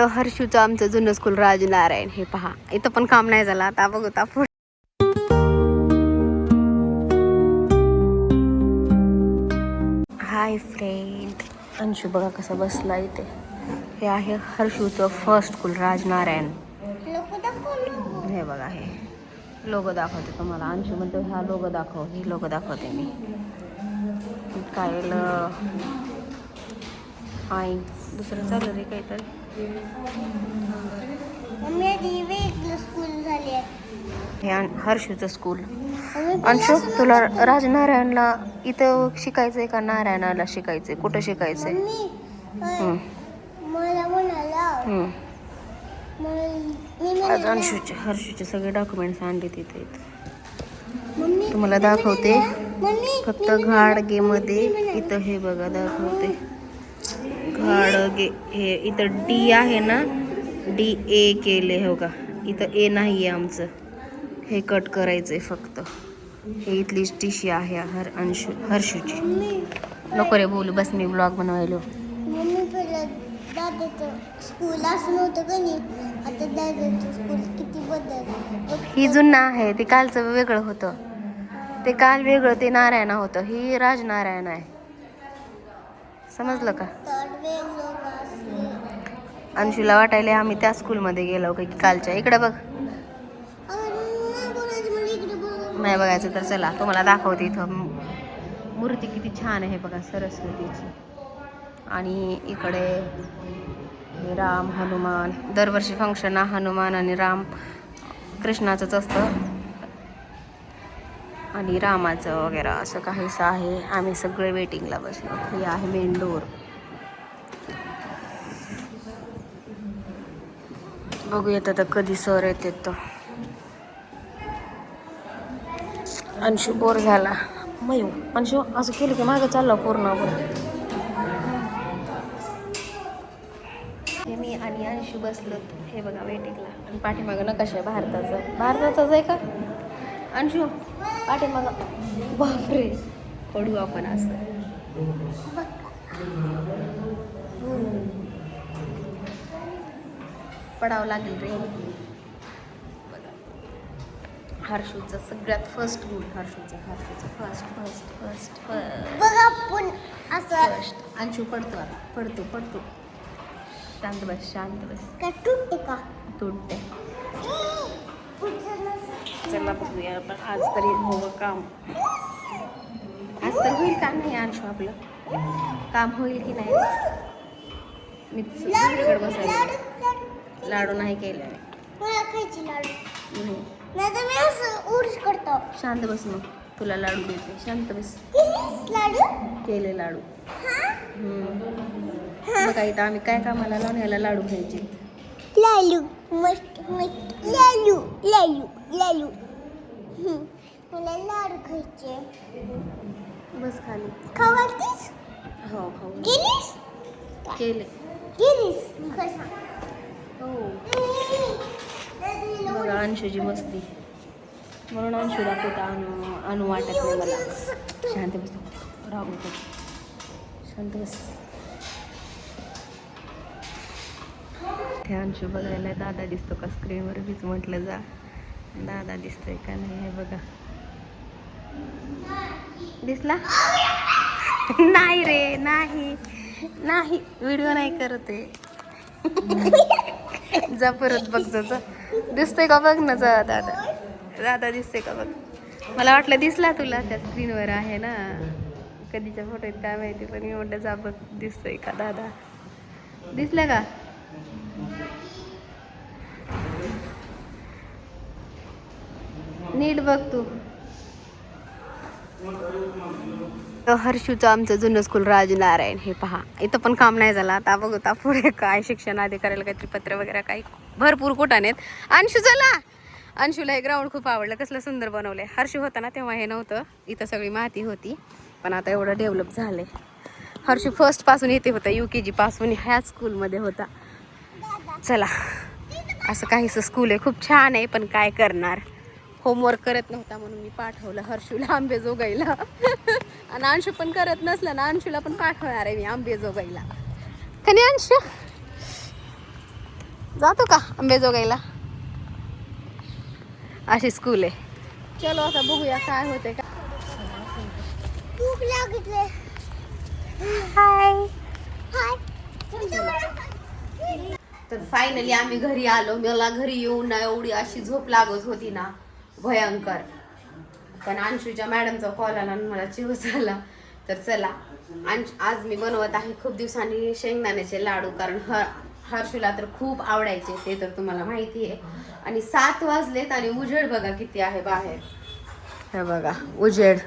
हर्षूचं आमचं जुनं स्कूल राजनारायण. हे पहा, इथं पण काम नाही झालं. आता बघू पुढे. हाय फ्रेंड, अंशू बघा कसा बसला इथे. हे आहे हर्षूचं फर्स्ट स्कूल राजनारायण. हे बघा, हे लोगो दाखवते तुम्हाला. अंशू म्हणतो हा लोगो दाखव, ही लोगो दाखवते मी. काय आई दुसरं चालू रे काहीतरी. हे हर्षूचं स्कूल. अंशू, तुला राजनारायणला इथं शिकायचंय का नारायणाला शिकायचंय? कुठं शिकायचंय? आज हर्षूचे सगळे डॉक्युमेंट्स आणले तिथे. तुम्हाला दाखवते फक्त घाडगे मध्ये. इथं हे बघा दाखवते घाडगे. हे इथं डी आहे ना, DA केले हो का. इथं ए नाही आहे आमचं. हे कट करायचंय फक्त. हे इथलीच टीशी आहे हर्षूची. नको रे बोलू, बस मी ब्लॉग बनवायलो. स्कूल असं नव्हतं का नाही, आता दादाचं स्कूल किती बदल. ही जुनं आहे, ते कालचं वेगळं होतं. ते काल वेगळं, ते नारायण होतं. ही राजनारायण आहे, समजलं का? अंशूला वाटायला आम्ही त्या स्कूलमध्ये गेलो की कालच्या. इकडे बघ. नाही बघायचं तर चला तुम्हाला दाखवते. इथं मूर्ती किती छान आहे बघा, सरस्वतीची. आणि इकडे राम हनुमान. दरवर्षी फंक्शन हनुमान आणि राम कृष्णाचंच असतं, आणि रामाचं वगैरे असं काहीसं आहे. आम्ही सगळे वेटिंगला बसलो. हे आहे मेन डोर. बघूयात आता कधी सर येते. तर अंशू बोर झाला. मयू अंशू असं केलं की मागं चाललं पूर्ण. हे मी आणि अंशू बसलो हे बघा वेटिंगला. आणि पाठीमागं नकाशा आहे भारताचाच आहे का अंशू? पाठीमागं. बापरे, पडू आपण असं. पडावं लागेल रे. हर्षूचं सगळ्यात फर्स्ट गुड. हर्षूचं फर्स्ट. अंशू पडतो आता. पडतो. शांत बस. काय तुटते का? तुटते. चला बघूया आपण. आज तरी हो काम. आज तर होईल का नाही अंशू? आपलं काम होईल की नाही? मी दुसरीकडे बसायला. लाडू नाही केले. शांत बस, मग तुला लाडू देते. शांत बस. केले लाडू. बघा इथं आम्ही काय कामाला लावून ह्याला लाडू खायचे. लाडू मस्त लाडू. मला लाडू खायचे. बस खाली. खावातीस? हो खाऊ. केले. हो बघा अंशूची मस्ती. म्हणून अंशूला कुठं आणू वाटत नाही मला. शांत बस. राहू. शांत बस. अंशू बघायला दादा दिसतो का स्क्रीनवर? मीच म्हटलं जा दादा दिसतोय का नाही. हे बघा दिसला? नाही रे, नाही व्हिडिओ नाही करते. जा परत बघतो. दिसतोय का बघ ना. जा दादा दिसतोय का बघ. मला वाटलं दिसला तुला, त्या स्क्रीनवर आहे ना. कधीच्या फोटो आहेत काय माहिती, पण मी म्हटलं जा बघ दिसतोय का दादा. दिसला का? नीट बघ तू. हर्षूचं आमचं जुनं स्कूल राजनारायण. हे पहा, इथं पण काम नाही झालं. आता बघू पुढे काय शिक्षण अधिकाऱ्याला काहीतरी पत्र वगैरे काही भरपूर कुठाने आहेत. अंशू चला. अंशूला हे ग्राउंड खूप आवडलं. कसलं सुंदर बनवलंय. हर्षू होता ना तेव्हा हे नव्हतं, इथं सगळी माती होती. पण आता एवढं डेव्हलप झालंय. हर्षू फर्स्ट पासून इथे होता, UKG पासून ह्याच स्कूलमध्ये होता. चला, असं काहीसं स्कूल आहे, खूप छान आहे. पण काय करणार, होमवर्क करत नव्हता म्हणून मी पाठवलं हर्षूला आंबेजोगाईला. आणि अंशू पण करत नसलं ना, अंशूला पण पाठवणार आहे मी आंबेजोगाईला. का नाही अंशू? जातो का अंबेजोगाईला? अशी स्कूल आहे. चलो आता बघूया काय होते का. भूक लागले. हाय. तर फायनली आम्ही घरी आलो. मला घरी येऊन ना एवढी अशी झोप लागत होती ना, भयंकर. पण अंशूच्या मॅडमचा कॉल आला आणि मला चिव झाला. तर चला आज मी बनवत आहे खूप दिवसांनी शेंगदाण्याचे लाडू, कारण हर्षूला तर खूप आवडायचे, ते तर तुम्हाला माहिती आहे. आणि 7 वाजलेत आणि उजेड बघा किती आहे बाहेर. हे बघा उजेड.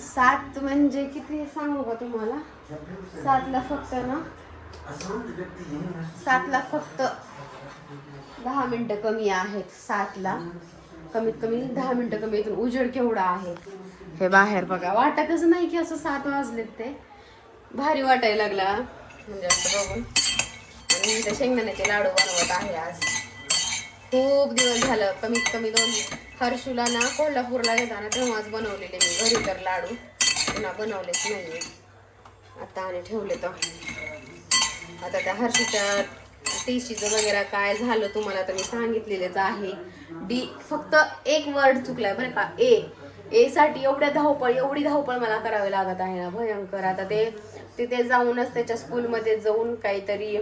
7 म्हणजे किती सांगू का तुम्हाला? 7ला फक्त ना 7ला फक्त 10 मिनिटं कमी आहेत. 7ला कमीत कमी 10 मिनिटं कमी. इथून उजेड केवढा आहे हे बाहेर बघा. वाटतच नाही की असं 7 वाजलेत. ते भारी वाटायला लागला म्हणजे असं बघून. आणि इथे शेंगदाण्याचे लाडू बनवत आहे आज. खूप दिवस झालं, कमीत कमी 2 हर्षूला ना कोल्हापूरला येताना तेव्हाच बनवलेले मी घरी तर लाडू. पुन्हा बनवलेच नाही आता आणि ठेवले. तर आता त्या हर्षूच्या टीशीचं वगैरे काय झालं तुम्हाला तर मी सांगितलेलंच आहे. डी फक्त एक वर्ड चुकलाय बरं का. ए साठी एवढी धावपळ मला करावी लागत आहे ना, भयंकर. आता ते तिथे जाऊनच त्याच्या स्कूलमध्ये जाऊन काहीतरी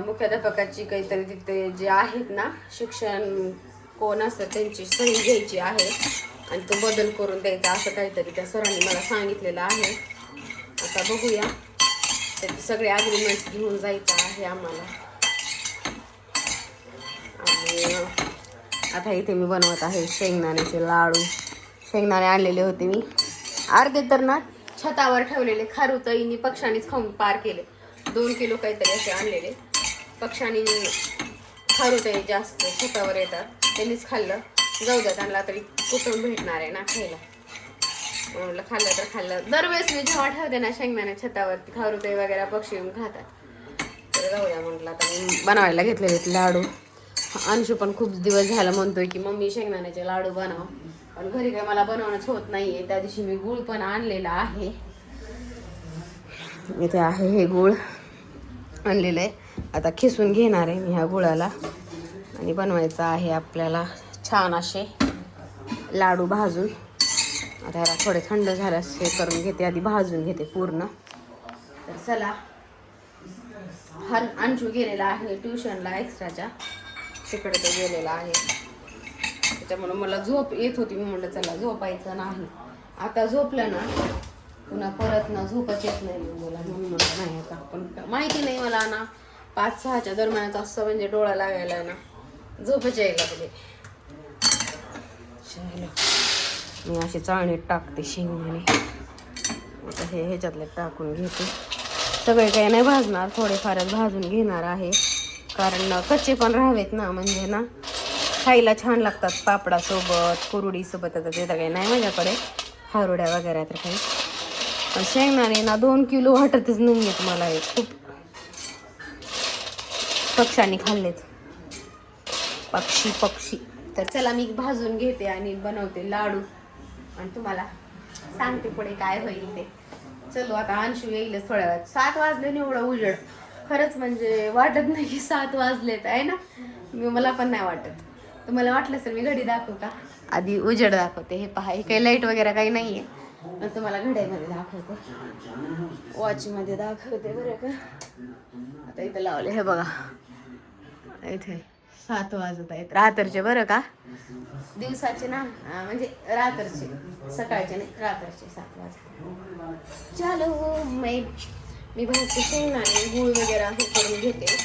मुख्याध्यापकाची काहीतरी तिथे जे आहेत ना शिक्षण कोण असतं त्यांची सही घ्यायची आहे आणि तो बदल करून द्यायचा, असं काहीतरी त्या सरांनी मला सांगितलेलं आहे. आता बघूया, त्याचे सगळे ॲग्रीमेंट्स घेऊन जायचं आहे आम्हाला. आणि आता इथे मी बनवत आहे शेंगदाण्याचे लाडू. शेंगदाणे आणलेले होते मी अर्धे तर ना छतावर ठेवलेले. खारुताईनी पक्ष्यांनीच खाऊन पार केले. 2 किलो काहीतरी असे आणलेले. पक्ष्यांनी खारुताई जास्त छतावर येतात, त्यांनीच खाल्लं. जाऊ द्या, त्यांना तरी कुठून भेटणार आहे ना खायला. म्हणलं खाल्लं तर खाल्लं. दरवेळेस मी जेव्हा ठेवते ना शेंगदाणे छतावरती खारुताई वगैरे पक्षी येऊन खातात. तर जाऊ द्या म्हटलं आता मी बनवायला घेतलेले लाडू. अंशू पण खूप दिवस झाला म्हणतोय की मम्मी शेंगदाण्याचे लाडू बनव, पण घरी काय मला बनवणंच होत नाहीये. त्या दिवशी मी गूळ पण आणलेला आहे. इथे आहे हे गूळ आणलेलं आहे. आता खिसून घेणार आहे मी ह्या गुळाला आणि बनवायचं आहे आपल्याला छान असे लाडू भाजून. आता ह्याला थोडे थंड झाल्यास हे करून घेते, आधी भाजून घेते पूर्ण. तर चला, अंशू गेलेला आहे ट्युशनला एक्स्ट्राच्या, तिकडे तो गेलेला आहे. त्याच्यामुळे मला झोप येत होती. मी म्हटलं चला झोपायचं नाही. आता झोपलं ना पुन्हा परत ना झोपच येत नाही मला, म्हणून म्हटलं नाही आता. पण माहिती नाही मला ना 5-6च्या दरम्यानच असं म्हणजे डोळा लागायला ना झोपच यायला लागले. मी असे चाळणीत टाकते शेंगदाणे. आता हे ह्याच्यातले टाकून घेते. सगळे काही नाही भाजणार, थोडेफारच भाजून घेणार आहे, कारण कच्चे पण राहावेत ना, म्हणजे ना खायला छान लागतात पापडासोबत, कुरडीसोबत. आता ते तर काही नाही माझ्याकडे खारुड्या वगैरे तर काही. पण शेंगदाणे ना 2 किलो वाटतच नाही आहेत मला. हे खूप पक्ष्यांनी खाल्लेत. पक्षी. तर चला मी भाजून घेते आणि बनवते लाडू आणि तुम्हाला सांगते पुढे काय होईल ते. चलो आता अंशू येईलच थोड्या वेळात. 7 वाजले नाही एवढा उजेड. खरंच म्हणजे वाटत नाही की 7 वाजलेत आहे ना. मला पण नाही वाटत. तुम्हाला वाटलं सर मी घडी दाखवू का? आधी उजेड दाखवते. हे पहा, हे काही लाईट वगैरे काही नाहीये. पण तुम्हाला घड्यामध्ये दाखवते, वॉचमध्ये दाखवते बरं का. आता इथं लावले हे बघा, इथे 7 वाजत आहेत रात्रचे बरं का. दिवसाचे ना म्हणजे रात्रचे, सकाळचे नाही, रात्रचे 7 वाजता. चलो मी भाजते शेंगदाणे, गूळ वगैरे हे करून घेते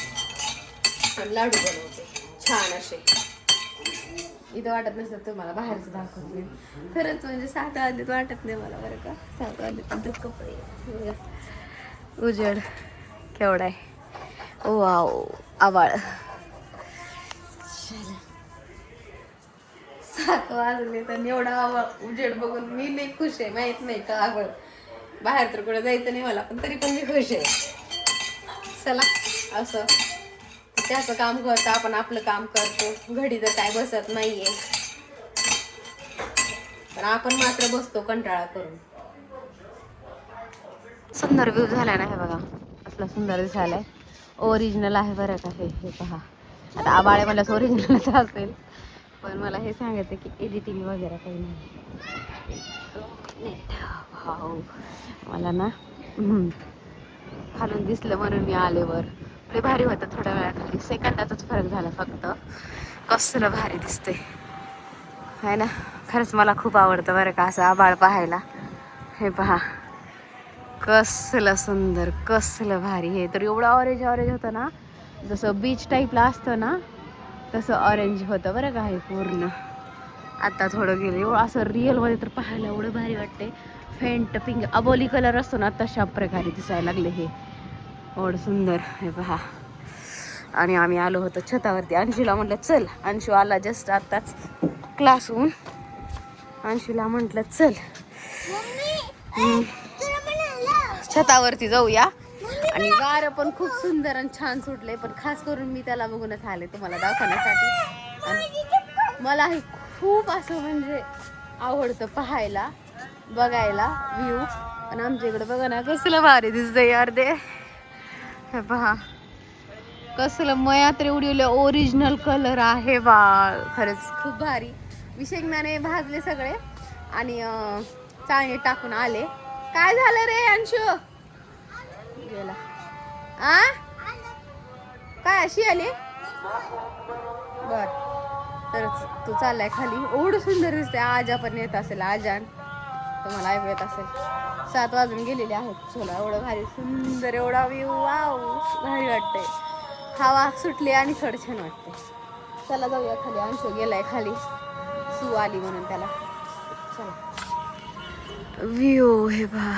आणि लाडू बनवते छान असे. इथं वाटत नसतं तुम्हाला बाहेरचं दाखवत नाही. खरंच म्हणजे 7 वाजलेत वाटत नाही मला बरं का. 7 वाजलेत कपडे उजेड केवढा आहे. वाव, आवाळ. 7 वाजले तर एवढा उजेड बघून मी नाही खुश आहे, माहित नाही का. आपण बाहेर तर कुठे जायचं नाही मला, पण तरी पण मी खुश आहे. चला, असं त्याचं काम करतो, आपण आपलं काम करतो. घडी तर काय बसत नाहीये, पण आपण मात्र बसतो कंटाळा करून. सुंदर व्ह्यू झालाय ना हे बघा, असला सुंदर दिसायलाय. ओरिजिनल आहे बरं का हे हे पहा. आता आबाळे मला ओरिजिनलच असेल, पण मला हे सांगायचं की एडिटिंग वगैरे काही नाही. वाव. मला ना खालून दिसलं म्हणून मी आलेवर लय भारी होतं. थोड्या वेळाखाली सेकंदाचाच फरक झाला फक्त. कसलं भारी दिसते आहे ना. खरंच मला खूप आवडतं बरं का असं आभाळ पाहायला. हे पहा कसलं सुंदर, कसलं भारी. हे तर एवढं ऑरेंज ऑरेंज होतं ना, जसं बीच टाईपला असतं ना तसं ऑरेंज होतं बरं का हे पूर्ण. आता थोडं गेलं एवढं असं रिअलमध्ये तर पाहायला एवढं भारी वाटते. फेंट पिंक अबोली कलर असतो ना तशा प्रकारे दिसायला लागले हे. एवढं सुंदर हे पहा. आणि आम्ही आलो होतो छतावरती. अंशूला म्हटलं चल. अंशू आला जस्ट आताच क्लासहून. अंशूला म्हटलं चल छतावरती जाऊया. आणि वारं पण खूप सुंदर आणि छान सुटले. पण खास करून मी त्याला बघूनच आले तुम्हाला दाखवण्यासाठी. आणि मला हे खूप असं म्हणजे आवडतं पाहायला बघायला व्ह्यू. आणि आमच्या इकडे बघा ना कसलं भारी दिसतंय यार ते. हे पहा कसलं मयात एवढी ओरिजिनल कलर आहे बा. खरंच खूप भारी. मी शेंगदाणे भाजले सगळे आणि चाळणी टाकून आले. काय झालं रे अंशू गेला आ काय अशी आली बर. तर तू चाललाय खाली. एवढं सुंदर दिसते. आजा पण येत असेल. आजान तुम्हाला ऐकू येत असेल. 7 वाजून गेलेले आहेत. चला एवढं भारी सुंदर एवढा व्ह्यू. वाव भारी वाटतंय. हवा सुटली आणि थोडं छान वाटते. चला जाऊया खाली. अंशू गेलाय खाली. सू आली म्हणून त्याला. चला व्ह्यू हे पहा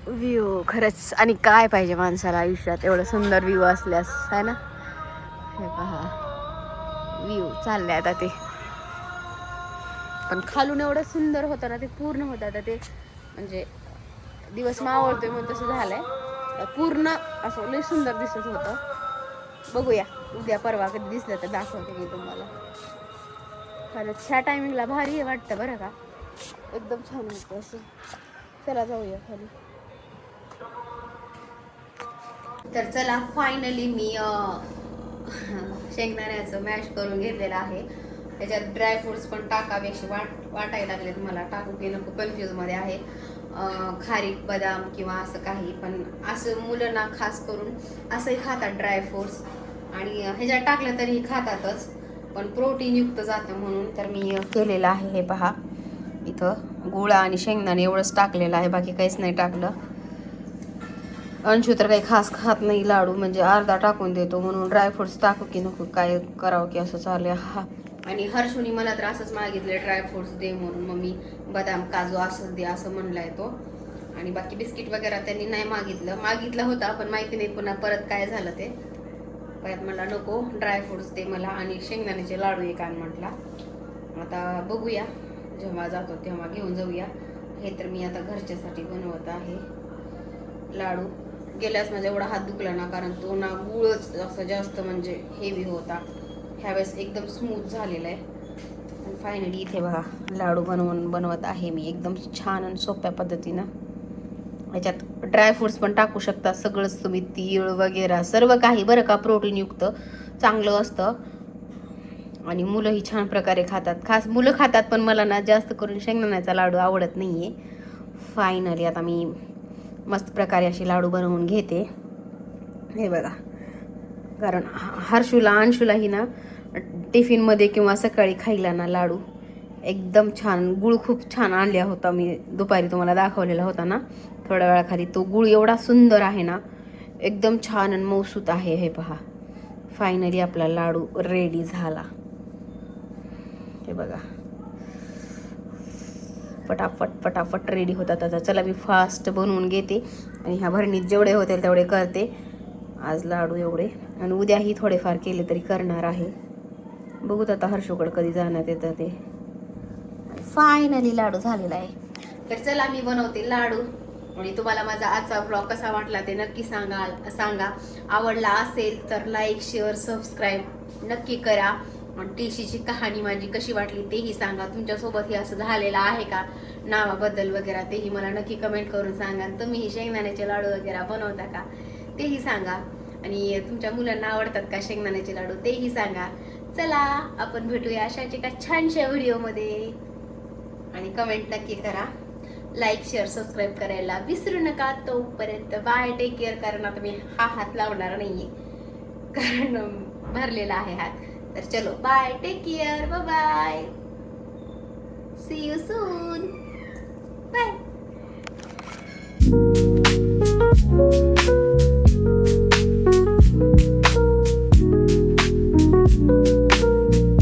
व्ह्यू खरंच. आणि काय पाहिजे माणसाला आयुष्यात एवढं सुंदर व्ह्यू असल्यास आहे ना. हे पहा व्ह्यू चालले आता ते. पण खालून एवढं सुंदर होतं ना ते पूर्ण होतं. आता ते म्हणजे दिवस मावळतोय म्हणून तसं झालंय. पूर्ण असं लय सुंदर दिसत होतं. बघूया उद्या परवा कधी दिसलं तर दाखवते मी तुम्हाला. खरंच ह्या टायमिंगला भारी वाटतं बरं का. एकदम छान होतं असं. चला जाऊया खाली. तर चला फायनली मी शेंगदाण्याचं मॅश करून घेतलेलं आहे. त्याच्यात ड्रायफ्रुट्स पण टाकावे असे वाटायला लागलेत मला. टाकू की नको कन्फ्यूजमध्ये आहे. खारीक बदाम किंवा असं काही पण असं मुलं ना खास करून असंही खातात ड्रायफ्रुट्स. आणि ह्याच्यात टाकलं तरी खातातच पण प्रोटीन युक्त जातं म्हणून तर मी केलेलं आहे. हे पहा इथं गुळ आणि शेंगदाणे एवढंच टाकलेलं आहे. बाकी काहीच नाही टाकलं. अंशू तर काही खास खात नाही लाडू. म्हणजे अर्धा टाकून देतो म्हणून ड्रायफ्रुट्स टाकू की नको काय करावं की असं चालू हा. आणि हर्षूनी मला तर असंच मागितलं ड्रायफ्रुट्स दे म्हणून. मग मी बदाम काजू असंच दे असं म्हणलाय तो. आणि बाकी बिस्किट वगैरे त्यांनी नाही मागितलं होता पण माहिती नाही पुन्हा परत काय झालं ते. परत मला नको ड्रायफ्रुट्स दे मला आणि शेंगदाण्याचे लाडू एक आण म्हटला. आता बघूया जेव्हा जातो तेव्हा घेऊन जाऊया. हे तर मी आता घरच्यासाठी बनवत आहे लाडू. गेल्यास माझा एवढा हात दुखला ना कारण तो ना गुळच असं जास्त म्हणजे हेवी होता. ह्यावेळेस एकदम स्मूथ झालेला आहे. आणि फायनली इथे बघा लाडू बनवत आहे मी एकदम छान आणि सोप्या पद्धतीनं. ह्याच्यात ड्रायफ्रुट्स पण टाकू शकता सगळंच तुम्ही. तीळ वगैरे सर्व काही बरं का प्रोटीनयुक्त चांगलं असतं. आणि मुलंही छान प्रकारे खातात. खास मुलं खातात पण मला ना जास्त करून शेंगदाण्याचा लाडू आवडत नाही आहे. फायनली आता मी मस्त प्रकारे अशी लाडू बनवून घेते. हे बघा कारण हर्षूला अंशूलाही ना टिफिनमध्ये किंवा सकाळी खायला ना लाडू एकदम छान. गुळ खूप छान आणला होता मी दुपारी तुम्हाला दाखवलेला होता ना थोड्या वेळाखाली. तो गुळ एवढा सुंदर आहे ना एकदम छान आणि मौसूत आहे. हे पहा फायनली आपला लाडू रेडी झाला. हे बघा पटापट रेडी होतात. आता चला मी फास्ट बनवून घेते आणि ह्या भरणीत जेवढे होतील तेवढे करते आज लाडू एवढे. आणि उद्याही थोडेफार केले तरी करणार आहे. बघूत आता हर्षूकडे कधी जाण्यात येतं ते. फायनली लाडू झालेला आहे. तर चला मी बनवते लाडू. आणि तुम्हाला माझा आजचा ब्लॉग कसा वाटला ते नक्की सांगा. आवडला असेल तर लाईक शेअर सबस्क्राईब नक्की करा. आणि टीशीची कहाणी माझी कशी वाटली तेही सांगा. तुमच्यासोबतही असं झालेलं आहे का नावाबद्दल वगैरे तेही मला नक्की कमेंट करून सांगा. तुम्हीही शेंगदाण्याचे लाडू वगैरे बनवता का तेही सांगा. आणि तुमच्या मुलांना आवडतात का शेंगदाण्याचे लाडू तेही सांगा. चला आपण भेटूया अशाच एका छानशा व्हिडिओमध्ये. आणि कमेंट नक्की करा. लाईक शेअर सबस्क्राईब करायला विसरू नका. तोपर्यंत बाय, टेक केअर. कारण आता मी हा हात लावणार नाहीये कारण भरलेला आहे हात. तर चलो bye, take care, bye bye, see you soon, bye.